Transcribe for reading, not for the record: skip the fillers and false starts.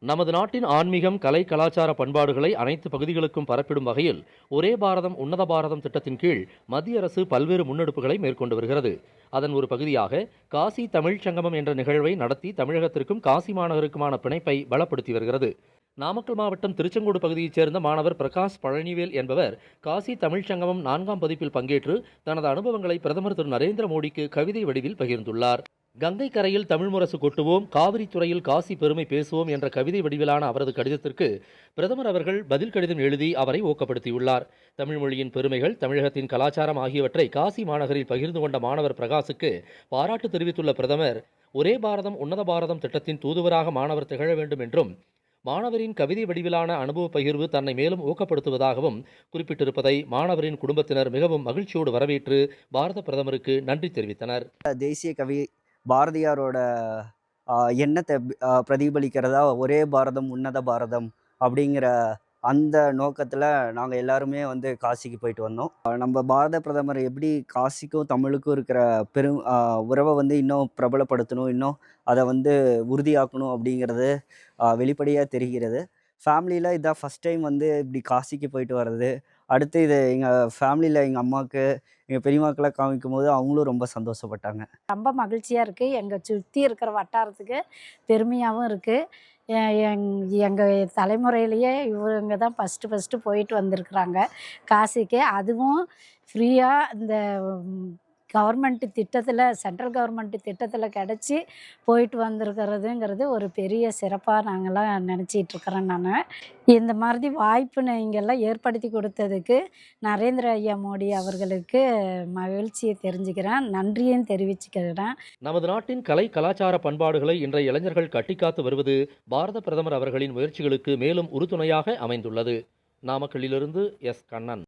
நமது நாட்டின் ஆன்மீகம், கலை, கலாச்சார பண்பாடுகளை அனைத்து பகுதிகளுக்கும் பரப்பிடும் வகையில் ஒரே பாரதம் உன்னத பாரதம் திட்டத்தின் கீழ் மத்திய அரசு பல்வேறு முன்னெடுப்புகளை மேற்கொண்டு வருகிறது. அதன் ஒரு பகுதியாக காசி தமிழ்ச் சங்கமம் என்ற நிகழ்வை நடத்தி தமிழகத்திற்கும் காசி மாநகருக்குமான பிணைப்பை பலப்படுத்தி வருகிறது. நாமக்கல் மாவட்டம் திருச்செங்கோடு பகுதியைச் சேர்ந்த மாணவர் பிரகாஷ் பழனிவேல் என்பவர் காசி தமிழ்ச் சங்கமம் 4ஆம் பதிப்பில் பங்கேற்று தனது அனுபவங்களை பிரதமர் திரு நரேந்திர மோடிக்கு கவிதை வடிவில் பகிர்ந்துள்ளார். கங்கை கரையில் தமிழ் முரசு கொட்டுவோம், காவிரி துறையில் காசி பெருமை பேசுவோம் என்ற கவிதை வடிவிலான அவரது கடிதத்திற்கு பிரதமர் அவர்கள் பதில் கடிதம் எழுதி அவரை ஊக்கப்படுத்தியுள்ளார். தமிழ் மொழியின் பெருமைகள், தமிழகத்தின் கலாச்சாரம் ஆகியவற்றை காசி மாநகரில் பகிர்ந்து கொண்ட மாணவர் பிரகாஷுக்கு பாராட்டு தெரிவித்துள்ள பிரதமர், ஒரே பாரதம் உன்னத பாரதம் திட்டத்தின் தூதுவராக மாணவர் திகழ வேண்டும் என்றும், மாணவரின் கவிதை வடிவிலான அனுபவ பகிர்வு தன்னை மேலும் ஊக்கப்படுத்துவதாகவும் குறிப்பிட்டிருப்பதை மாணவரின் குடும்பத்தினர் மிகவும் மகிழ்ச்சியோடு வரவேற்று பாரத பிரதமருக்கு நன்றி தெரிவித்தனர். தேசிய கவி பாரதியாரோட எண்ணத்தை பிரதிபலிக்கிறதா ஒரே பாரதம் உன்னத பாரதம் அப்படிங்கிற அந்த நோக்கத்தில் நாங்கள் எல்லாருமே வந்து காசிக்கு போயிட்டு வந்தோம். நம்ம பாரத பிரதமர் எப்படி காசிக்கும் தமிழுக்கும் இருக்கிற உறவை வந்து இன்னும் பிரபலப்படுத்தணும், இன்னும் அதை வந்து உறுதியாக்கணும் அப்படிங்கிறது வெளிப்படையாக தெரிகிறது. ஃபேமிலியில் இதான் ஃபஸ்ட் டைம் வந்து இப்படி காசிக்கு போயிட்டு வர்றது. அடுத்து இது எங்கள் ஃபேமிலியில் எங்கள் அம்மாவுக்கு, எங்கள் பெரியம்மாக்கெல்லாம் காமிக்கும்போது அவங்களும் ரொம்ப சந்தோஷப்பட்டாங்க. ரொம்ப மகிழ்ச்சியாக இருக்குது. எங்கள் சுற்றி இருக்கிற வட்டாரத்துக்கு பெருமையாகவும் இருக்குது. எங்கள் தலைமுறையிலேயே இவங்க தான் ஃபஸ்ட்டு போயிட்டு வந்திருக்குறாங்க காசிக்கு. அதுவும் ஃப்ரீயாக இந்த கவர்மெண்ட்டு திட்டத்தில், சென்ட்ரல் கவர்மெண்ட்டு திட்டத்தில் கிடச்சி போயிட்டு வந்திருக்கிறதுங்கிறது ஒரு பெரிய சிறப்பாக நாங்கள்லாம் நினச்சிட்ருக்குறேன் நான். இந்த மாதிரி வாய்ப்பு நீங்கள்லாம் ஏற்படுத்தி கொடுத்ததுக்கு நரேந்திர ஐயா மோடி அவர்களுக்கு மகிழ்ச்சியை தெரிஞ்சுக்கிறேன், நன்றியும் தெரிவிச்சுக்கிறேன். நமது நாட்டின் கலை, கலாச்சார பண்பாடுகளை இன்றைய இளைஞர்கள் கட்டிக்காத்து வருவது பாரத பிரதமர் அவர்களின் முயற்சிகளுக்கு மேலும் உறுதுணையாக அமைந்துள்ளது. நாமக்கல்லிலிருந்து எஸ். கண்ணன்.